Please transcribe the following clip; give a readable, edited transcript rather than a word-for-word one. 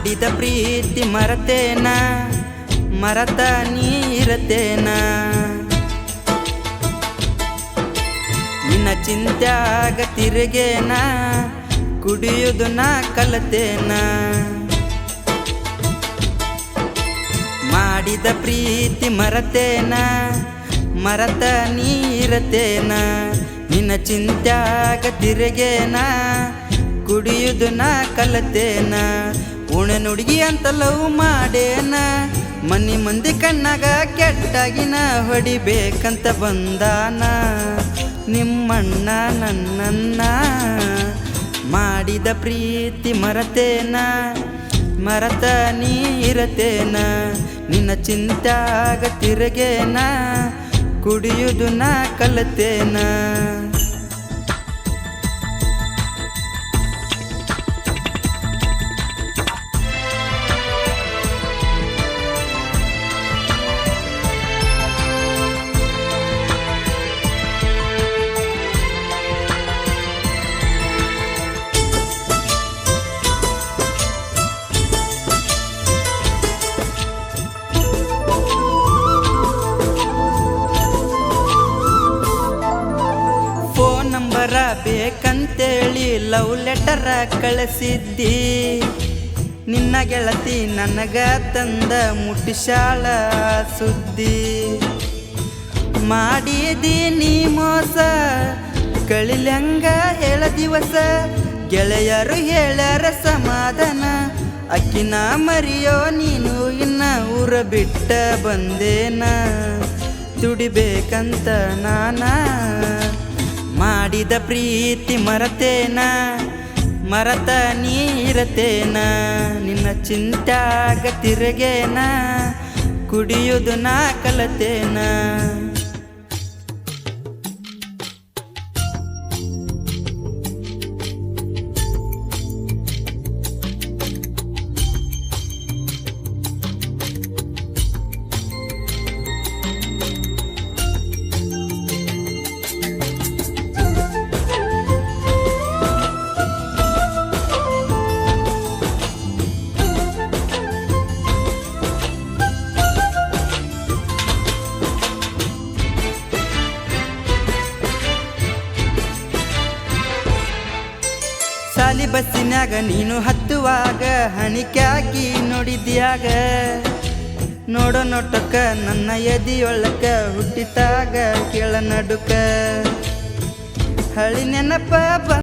ಮಾಡಿದ ಪ್ರೀತಿ ಮರತೇನ ಮರತ ನೀರತೇನ ನಿನ್ನ ಚಿಂತ್ಯಾಗ ತಿರುಗೇನ ಕುಡಿಯುವುದು ನಾ ಕಲತೇನ ಮಾಡಿದ ಪ್ರೀತಿ ಮರತೇನ ಮರತ ನೀರತೇನ ನಿನ್ನ ಚಿಂತ್ಯಾಗ ತಿರುಗೇನ ಕುಡಿಯುವುದು ನಾ ಕಲತೇನ ಉಣೆ ನುಡುಗಿ ಅಂತ ಲವ್ ಮಾಡೇನ ಮನಿ ಮಂದಿ ಕಣ್ಣಾಗ ಕೆಟ್ಟಾಗಿನ ಹೊಡಿಬೇಕಂತ ಬಂದಾನ ನಿಮ್ಮಣ್ಣ ನನ್ನನ್ನ ಮಾಡಿದ ಪ್ರೀತಿ ಮರತೇನ ಮರತ ನೀರತೇನ ನಿನ್ನ ಚಿಂತ್ಯಾಗ ತಿರುಗೇನ ಕುಡಿಯುವುದು ನಾ ಕಲತೇನ ನಂಬರ ಬೇಕಂತೇಳಿ ಲವ್ ಲೆಟರ ಕಳಿಸಿದ್ದಿ ನಿನ್ನ ಗೆಳತಿ ನನಗ ತಂದ ಮುಟ್ಟಿಶಾಳ ಸುದ್ದಿ ಮಾಡಿದೀನಿ ಮೋಸ ಕಳಿಲಂಗ ಹೇಳ ದಿವಸ ಗೆಳೆಯರು ಹೇಳ್ಯಾರ ಸಮಾಧಾನ ಅಕ್ಕಿನ ಮರಿಯೋ ನೀನು ಇನ್ನ ಊರ ಬಿಟ್ಟ ಬಂದೇನ ದುಡಿಬೇಕಂತ ನಾನಾ ಮಾಡಿದ ಪ್ರೀತಿ ಮರತೇನ ಮರತ ನೀರತೇನ ನಿನ್ನ ಚಿಂತ್ಯಾಗ ತಿರುಗೇನ ಕುಡಿಯುವುದು ನಾ ಕಲತೇನ ಸಾಲಿ ಬಸ್ಸಿನಾಗ ನೀನು ಹತ್ತುವಾಗ ಹಣಿಕ್ಯಾಕಿ ನೋಡಿದ್ಯಾಗ ನೋಡೋ ನೋಟಕ್ಕ ನನ್ನ ಎದಿಯೊಳಕ ಹುಟ್ಟಿತಾಗ ಕೇಳ ನಡುಕ ಹಳಿ ನೆನಪ